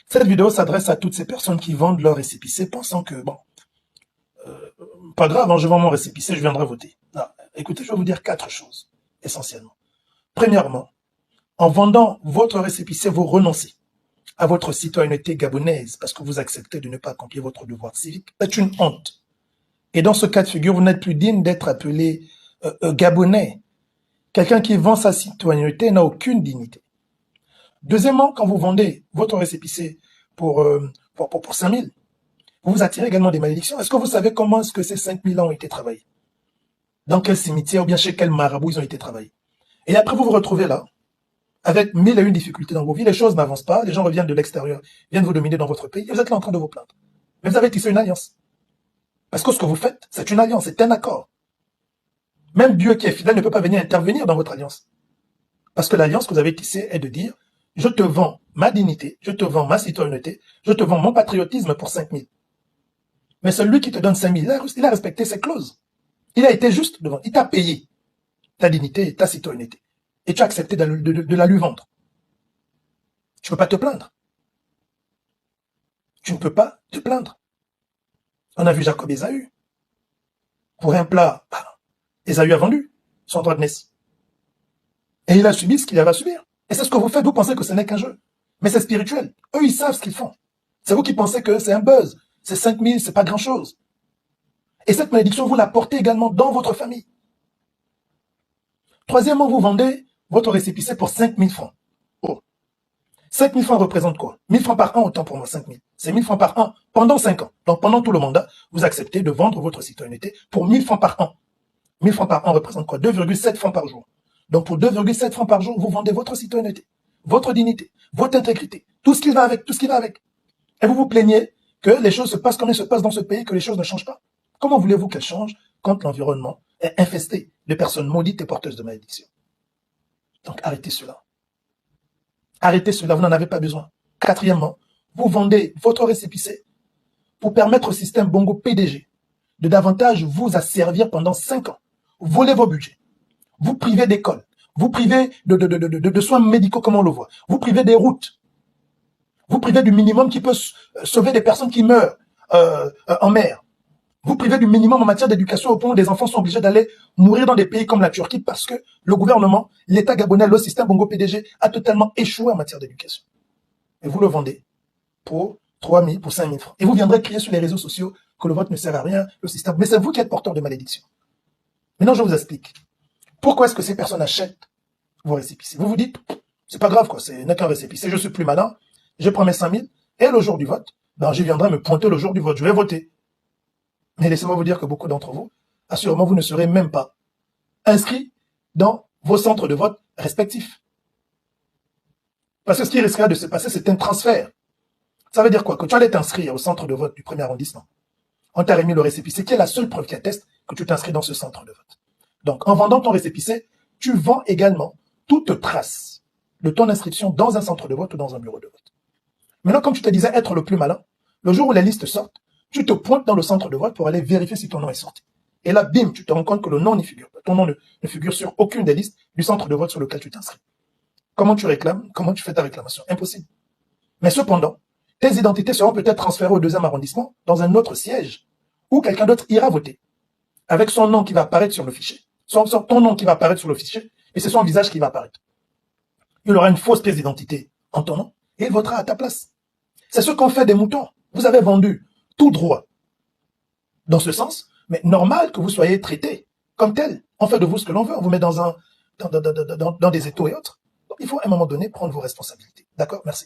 Cette vidéo s'adresse à toutes ces personnes qui vendent leur récépissé pensant que, bon, pas grave, hein, je vends mon récépissé, je viendrai voter. Non, écoutez, je vais vous dire 4 choses, essentiellement. Premièrement, en vendant votre récépissé, vous renoncez à votre citoyenneté gabonaise parce que vous acceptez de ne pas accomplir votre devoir civique. C'est une honte. Et dans ce cas de figure, vous n'êtes plus digne d'être appelé gabonais. Quelqu'un qui vend sa citoyenneté n'a aucune dignité. Deuxièmement, quand vous vendez votre récépissé pour 5 000, vous vous attirez également des malédictions. Est-ce que vous savez comment est-ce que ces 5 000 ans ont été travaillés? Dans quel cimetière ou bien chez quel marabout ils ont été travaillés? Et après, vous vous retrouvez là, avec 1001 difficultés dans vos vies, les choses n'avancent pas, les gens reviennent de l'extérieur, viennent vous dominer dans votre pays, et vous êtes là en train de vous plaindre. Mais vous avez tissé une alliance. Parce que ce que vous faites, c'est une alliance, c'est un accord. Même Dieu qui est fidèle ne peut pas venir intervenir dans votre alliance. Parce que l'alliance que vous avez tissée est de dire, je te vends ma dignité, je te vends ma citoyenneté, je te vends mon patriotisme pour 5 000. Mais celui qui te donne 5 000, il a respecté ses clauses. Il a été juste devant, il t'a payé ta dignité et ta citoyenneté. Et tu as accepté de la lui vendre. Tu ne peux pas te plaindre. Tu ne peux pas te plaindre. On a vu Jacob et Ésaü. Pour un plat, Ésaü a vendu son droit de naissance. Et il a subi ce qu'il avait à subir. Et c'est ce que vous faites, vous pensez que ce n'est qu'un jeu. Mais c'est spirituel. Eux, ils savent ce qu'ils font. C'est vous qui pensez que c'est un buzz. C'est 5 000, c'est pas grand-chose. Et cette malédiction, vous la portez également dans votre famille. Troisièmement, vous vendez votre récépissé pour 5 000 francs. Oh. 5 000 francs représentent quoi? 1 000 francs par an, autant pour moi, 5 000. C'est 1 000 francs par an pendant 5 ans. Donc pendant tout le mandat, vous acceptez de vendre votre citoyenneté pour 1 000 francs par an. 1 000 francs par an représente quoi? 2,7 francs par jour. Donc pour 2,7 francs par jour, vous vendez votre citoyenneté, votre dignité, votre intégrité, tout ce qui va avec, tout ce qui va avec. Et vous vous plaignez que les choses se passent comme elles se passent dans ce pays, que les choses ne changent pas. Comment voulez-vous qu'elles changent quand l'environnement est infesté de personnes maudites et porteuses de malédiction? Donc arrêtez cela. Arrêtez cela, vous n'en avez pas besoin. Quatrièmement, vous vendez votre récépissé pour permettre au système Bongo PDG de davantage vous asservir pendant 5 ans. Voler vos budgets. Vous privez d'écoles. Vous privez de soins médicaux comme on le voit. Vous privez des routes. Vous privez du minimum qui peut sauver des personnes qui meurent en mer. Vous privez du minimum en matière d'éducation au point où des enfants sont obligés d'aller mourir dans des pays comme la Turquie parce que le gouvernement, l'État gabonais, le système Bongo PDG a totalement échoué en matière d'éducation. Et vous le vendez pour 3 000, pour 5 000 francs. Et vous viendrez crier sur les réseaux sociaux que le vote ne sert à rien, le système. Mais c'est vous qui êtes porteur de malédiction. Maintenant, je vous explique. Pourquoi est-ce que ces personnes achètent vos récépissés? Vous vous dites, c'est pas grave, quoi, c'est n'est qu'un récépissé, je suis plus malin, je prends mes 5 000, et le jour du vote, ben, je viendrai me pointer le jour du vote, je vais voter. Mais laissez-moi vous dire que beaucoup d'entre vous, assurément, vous ne serez même pas inscrits dans vos centres de vote respectifs. Parce que ce qui risquera de se passer, c'est un transfert. Ça veut dire quoi? Que tu allais t'inscrire au centre de vote du 1er arrondissement. On t'a remis le récépissé, qui est la seule preuve qui atteste que tu t'inscris dans ce centre de vote. Donc, en vendant ton récépissé, tu vends également toute trace de ton inscription dans un centre de vote ou dans un bureau de vote. Maintenant, comme tu te disais être le plus malin, le jour où les listes sortent, tu te pointes dans le centre de vote pour aller vérifier si ton nom est sorti. Et là, bim, tu te rends compte que le nom n'y figure pas. Ton nom ne figure sur aucune des listes du centre de vote sur lequel tu t'inscris. Comment tu réclames? Comment tu fais ta réclamation? Impossible. Mais cependant, tes identités seront peut-être transférées au 2e arrondissement, dans un autre siège, où quelqu'un d'autre ira voter, avec son nom qui va apparaître sur le fichier. Ton nom qui va apparaître sur le fichier, et c'est son visage qui va apparaître. Il aura une fausse pièce d'identité en ton nom, et il votera à ta place. C'est ce qu'on fait des moutons. Vous avez vendu tout droit dans ce sens, mais normal que vous soyez traité comme tel. On fait de vous ce que l'on veut, on vous met dans des étaux et autres. Donc, il faut à un moment donné prendre vos responsabilités. D'accord? Merci.